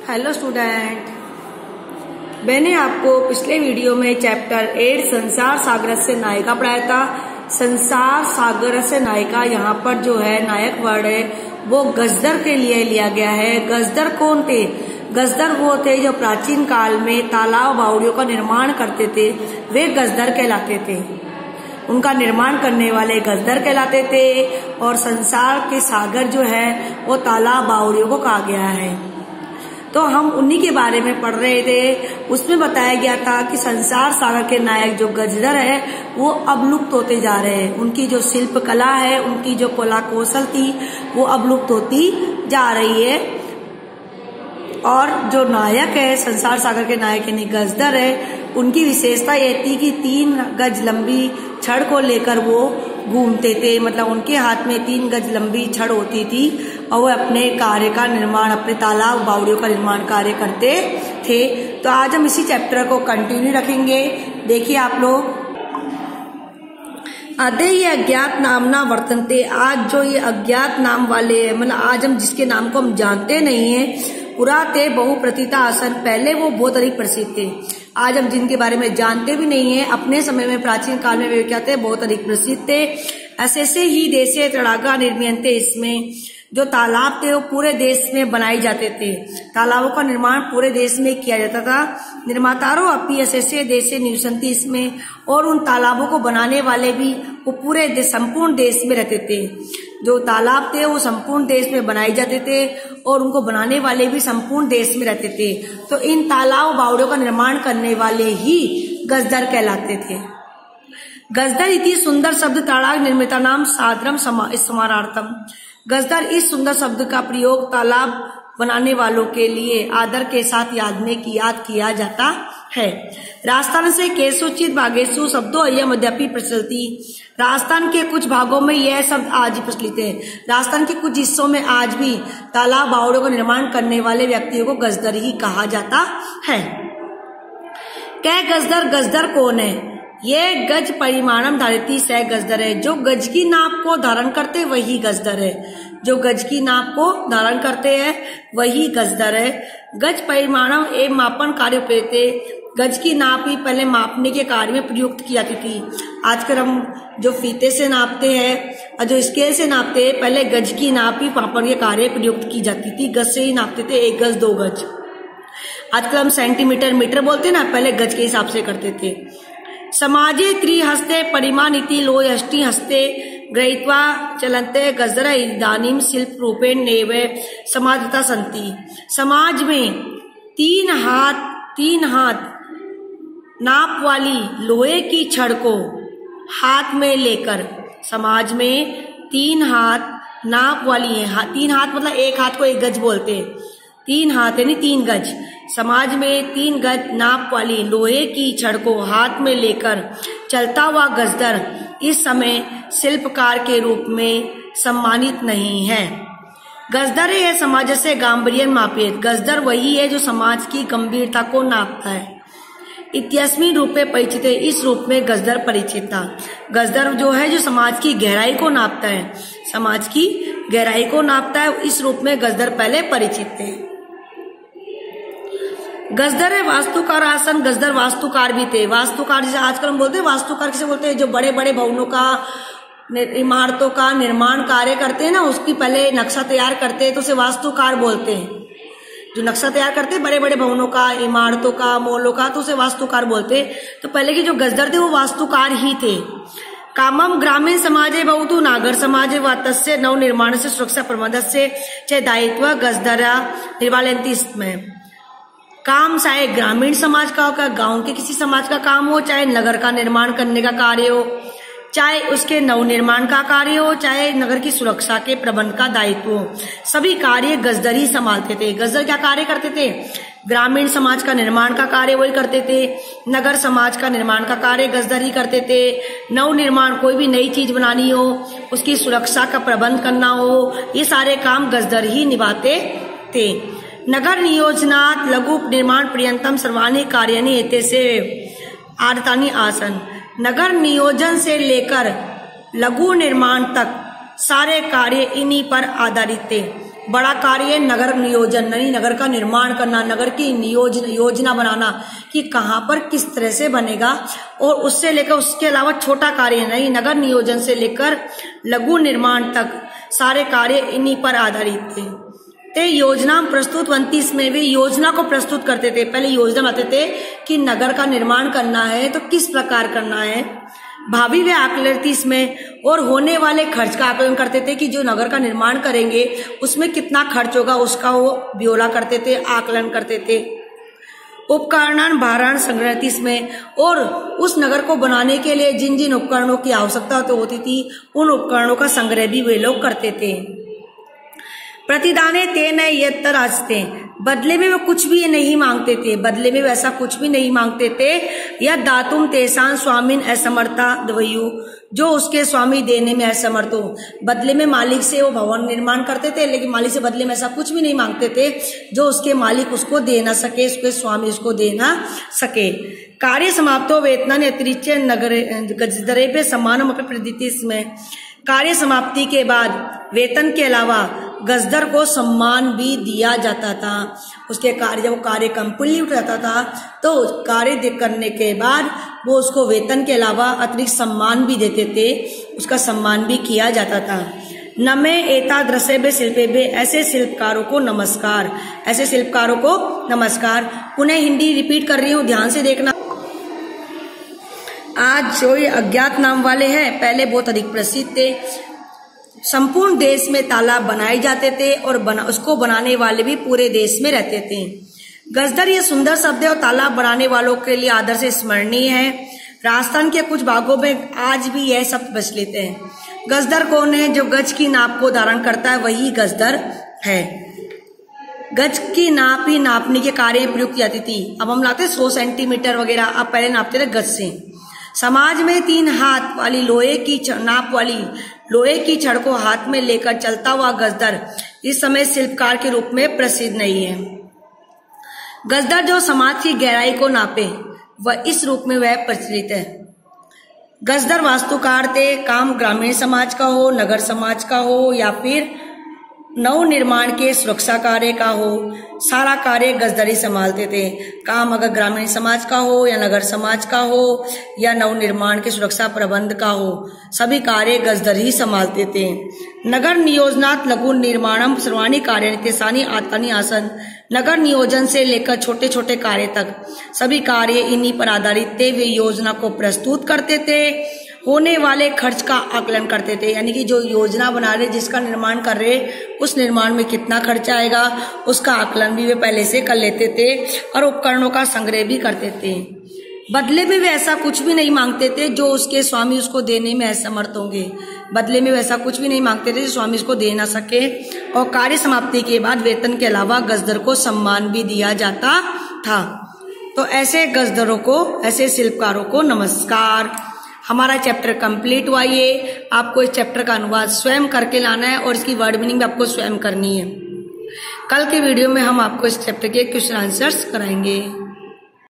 Hello student, मैंने आपको पिछले वीडियो में चैप्टर 8 संसार सागरस्य नायिका पढ़ाया था। संसार सागरस्य नायिका यहाँ पर जो है नायक वर्ड है वो गजदर के लिए लिया गया है। गजदर कौन थे? गजदर वो थे जो प्राचीन काल में तालाब बावड़ियों का निर्माण करते थे, वे गजदर कहलाते थे। उनका निर्माण करने वाले गजदर कहलाते थे। और संसार के सागर जो है वो तालाब बावड़ियों को कहा गया है। तो हम उन्हीं के बारे में पढ़ रहे थे। उसमें बताया गया था कि संसार सागर के नायक जो गजदर है वो अब लुप्त होते जा रहे हैं। उनकी जो शिल्प कला है, उनकी जो कला कौशल थी वो अब लुप्त होती जा रही है। और जो नायक है संसार सागर के नायक यानी गजदर है, उनकी विशेषता ये थी कि 3 गज लंबी छड़ को लेकर वो घूमते थे। मतलब उनके हाथ में 3 गज लंबी छड़ होती थी और वो अपने कार्य का निर्माण, अपने तालाब बावड़ियों का निर्माण कार्य करते थे। तो आज हम इसी चैप्टर को कंटिन्यू रखेंगे। देखिए आप लोग, अधेय अज्ञात नामना वर्तन्ते। आज जो ये अज्ञात नाम वाले, मतलब आज हम जिसके नाम को हम जानते नहीं है, पुरा ते बहु प्रतीता आसन, पहले वो बहुत अधिक प्रसिद्ध थे। आज हम जिनके बारे में जानते भी नहीं है, अपने समय में प्राचीन काल में वे क्या थे, बहुत अधिक प्रसिद्ध थे। ऐसे ही देशे तड़ागा निर्मीयन्ते, इसमें जो तालाब थे वो पूरे देश में बनाए जाते थे। तालाबों का निर्माण पूरे देश में किया जाता था। निर्मातारो अपनी ऐसे देशे निवसन्ति, इसमें और उन तालाबों को बनाने वाले भी वो पूरे संपूर्ण देश में रहते थे। जो तालाब थे वो संपूर्ण देश में बनाए जाते थे और उनको बनाने वाले भी संपूर्ण देश में रहते थे। तो इन तालाब बावड़ियों का निर्माण करने वाले ही गजदर कहलाते थे। गजदर इति सुंदर शब्द तड़ाग निर्मिता नाम सादरम स्मरणार्थम। गजदर इस सुंदर शब्द का प्रयोग तालाब बनाने वालों के लिए आदर के साथ याद किया जाता है। राजस्थान से केशुचित भागेशु शब्दों अयम अद्यापि प्रचलती। राजस्थान के कुछ भागों में यह शब्द आज ही प्रचलित है। राजस्थान के कुछ हिस्सों में आज भी तालाब बावड़ियों का निर्माण करने वाले व्यक्तियों को गजदर ही कहा जाता है। क्या गजदर? गजदर कौन है? ये गज परिमाणम धारिती सह गजदर है। जो गज की नाप को धारण करते वही गजदर है। जो गज की नाप को धारण करते हैं वही गजदर है। गज परिमाणम एवं मापन कार्य उपयोगिते। गज की नाप ही पहले मापने के कार्य में प्रयुक्त की जाती थी। आजकल हम जो फीते से नापते हैं और जो स्केल से नापते हैं, पहले गज की नाप ही मापन के कार्य प्रयुक्त की जाती थी। गज से ही नापते थे, 1 गज 2 गज। आजकल हम सेंटीमीटर मीटर बोलते ना, पहले गज के हिसाब से करते थे। समाजे त्रिहस्ते परिमाण इति लोय अष्टि हस्ते गृहीत्वा चलन्ते गजदर इदानीं शिल्प रूपेण नैव समाधता सन्ति। समाज में 3 हाथ नाप वाली लोहे की छड़ को हाथ में लेकर, समाज में 3 हाथ नाप वाली है। 3 हाथ मतलब 1 हाथ को 1 गज बोलते हैं। 3 हाथ यानी 3 गज। समाज में 3 गज नाप वाली लोहे की छड़ को हाथ में लेकर चलता हुआ गजदर इस समय शिल्पकार के रूप में सम्मानित नहीं है। गजदर है समाज से गांभीर्यं मापेत। गजदर वही है जो समाज की गंभीरता को नापता है। इत्यस्मिन् रूपे परिचित है, इस रूप में गजदर परिचित था। गजदर जो है जो समाज की गहराई को नापता है, समाज की गहराई को नापता है, इस रूप में गजदर पहले परिचित थे। गजदर है वास्तुकार आसन। गजदर वास्तुकार भी थे। वास्तुकार जैसे आजकल हम बोलते हैं, वास्तुकार किसे बोलते हैं? जो बड़े बड़े भवनों का, इमारतों का निर्माण कार्य करते हैं ना, उसकी पहले नक्शा तैयार करते हैं तो उसे वास्तुकार बोलते हैं। जो नक्शा तैयार करते हैं बड़े बड़े भवनों का, इमारतों का, मॉलों का, तो उसे वास्तुकार बोलते हैं। तो पहले के जो गजदर थे वो वास्तुकार ही थे। कामम ग्रामीण समाजे बहुतु नागर समाजे व तस्य नव निर्माण से सुरक्षा प्रबंधस्य च दायित्व गजदरा निर्वालयन्ति। इसमें काम चाहे ग्रामीण समाज का हो, गांव के किसी समाज का काम हो, चाहे नगर का निर्माण करने का कार्य हो, चाहे उसके नवनिर्माण का कार्य हो, चाहे नगर की सुरक्षा के प्रबंध का दायित्व हो, सभी कार्य गजदर ही संभालते थे। गजदर क्या कार्य करते थे? ग्रामीण समाज का निर्माण का कार्य वही करते थे। नगर समाज का निर्माण का कार्य गजदर ही करते थे। नवनिर्माण, कोई भी नई चीज बनानी हो, उसकी सुरक्षा का प्रबंध करना हो, ये सारे काम गजदर ही निभाते थे। नगर नियोजनात् लघु निर्माण पर्यंतम सर्वाणि कार्याणि एतेषु आदतानि आसन्। नगर नियोजन से लेकर लघु निर्माण तक सारे कार्य इन्हीं पर आधारित थे। बड़ा कार्य है नगर नियोजन, यानी नगर का निर्माण करना, नगर की योजना बनाना कि कहाँ पर किस तरह से बनेगा। और उससे लेकर उसके अलावा छोटा कार्य है, नहीं नगर नियोजन से लेकर लघु निर्माण तक सारे कार्य इन्हीं पर आधारित थे। ते योजना प्रस्तुत बनती, इसमें भी योजना को प्रस्तुत करते थे। पहले योजना बनाते थे कि नगर का निर्माण करना है तो किस प्रकार करना है, भावी वे आकलन थी इसमें, और होने वाले खर्च का आकलन करते थे कि जो नगर का निर्माण करेंगे उसमें कितना खर्च होगा उसका वो ब्यौरा करते थे, आकलन करते थे। उपकरण भारण संग्रह थी इसमें, और उस नगर को बनाने के लिए जिन जिन उपकरणों की आवश्यकता तो होती थी उन उपकरणों का संग्रह भी वे लोग करते थे। प्रतिदाने ते न यत्तर आस्ते, बदले में वे कुछ भी नहीं मांगते थे, बदले में वैसा कुछ भी नहीं मांगते थे। या दातुम तेसान स्वामीन असमर्था द्वयु, जो उसके स्वामी देने में असमर्थ हो। बदले में मालिक से वो भवन निर्माण करते थे, लेकिन मालिक से बदले में ऐसा कुछ भी नहीं मांगते थे जो उसके मालिक उसको दे ना सके, उसके स्वामी उसको दे ना सके। कार्य समाप्तो वेतन अतिरिक्त गजदरे पे सम्मानम अपने प्रदिति, इसमें कार्य समाप्ति के बाद वेतन के अलावा गजदर को सम्मान भी दिया जाता था। उसके कार्य जब कार्य कंप्लीट रहता था तो कार्य करने के बाद वो उसको वेतन के अलावा अतिरिक्त सम्मान भी देते थे, उसका सम्मान भी किया जाता था। नमे एतादृशे शिल्पेभ्य, ऐसे शिल्पकारों को नमस्कार, ऐसे शिल्पकारों को नमस्कार। पुनः हिंदी रिपीट कर रही हूँ, ध्यान से देखना। आज जो ये अज्ञात नाम वाले हैं पहले बहुत अधिक प्रसिद्ध थे। संपूर्ण देश में तालाब बनाए जाते थे और उसको बनाने वाले भी पूरे देश में रहते थे। गजदर ये सुंदर शब्द है और तालाब बनाने वालों के लिए आदर से स्मरणीय है। राजस्थान के कुछ भागों में आज भी यह शब्द प्रचलित है। गजदर कौन है? जो गज की नाप को धारण करता है वही गजदर है। गज की नाप ही नापने के कार्य में प्रयुक्त की जाती थी। अब हम लाते 100 सेंटीमीटर वगैरह, अब पहले नापते थे गज से। समाज में 3 हाथ वाली लोहे की नाप वाली लोहे की छड़ को हाथ में लेकर चलता हुआ गजदर इस समय शिल्पकार के रूप में प्रसिद्ध नहीं है। गजदर जो समाज की गहराई को नापे वह इस रूप में वह प्रचलित है। गजदर वास्तुकार थे, काम ग्रामीण समाज का हो, नगर समाज का हो या फिर नव निर्माण के सुरक्षा कार्य का हो, सारा कार्य गजदर ही संभालते थे। काम अगर ग्रामीण समाज का हो या नगर समाज का हो या नव निर्माण के सुरक्षा प्रबंध का हो, सभी कार्य गजदर ही संभालते थे। नगर नियोजनात् लघु निर्माणम सर्वाणि कार्याणि तेषानि आतानि आसन, नगर नियोजन से लेकर छोटे छोटे कार्य तक सभी कार्य इन्हीं पर आधारित थे। वे योजना को प्रस्तुत करते थे, होने वाले खर्च का आकलन करते थे, यानी कि जो योजना बना रहे, जिसका निर्माण कर रहे, उस निर्माण में कितना खर्च आएगा उसका आकलन भी वे पहले से कर लेते थे और उपकरणों का संग्रह भी करते थे। बदले में वे ऐसा कुछ भी नहीं मांगते थे जो उसके स्वामी उसको देने में असमर्थ होंगे। बदले में वैसा कुछ भी नहीं मांगते थे जो स्वामी उसको दे ना सके। और कार्य समाप्ति के बाद वेतन के अलावा गजदर को सम्मान भी दिया जाता था। तो ऐसे गजदरों को, ऐसे शिल्पकारों को नमस्कार। हमारा चैप्टर कंप्लीट हुआ। ये आपको इस चैप्टर का अनुवाद स्वयं करके लाना है और इसकी वर्ड मीनिंग भी आपको स्वयं करनी है। कल के वीडियो में हम आपको इस चैप्टर के क्वेश्चन आंसर्स कराएंगे।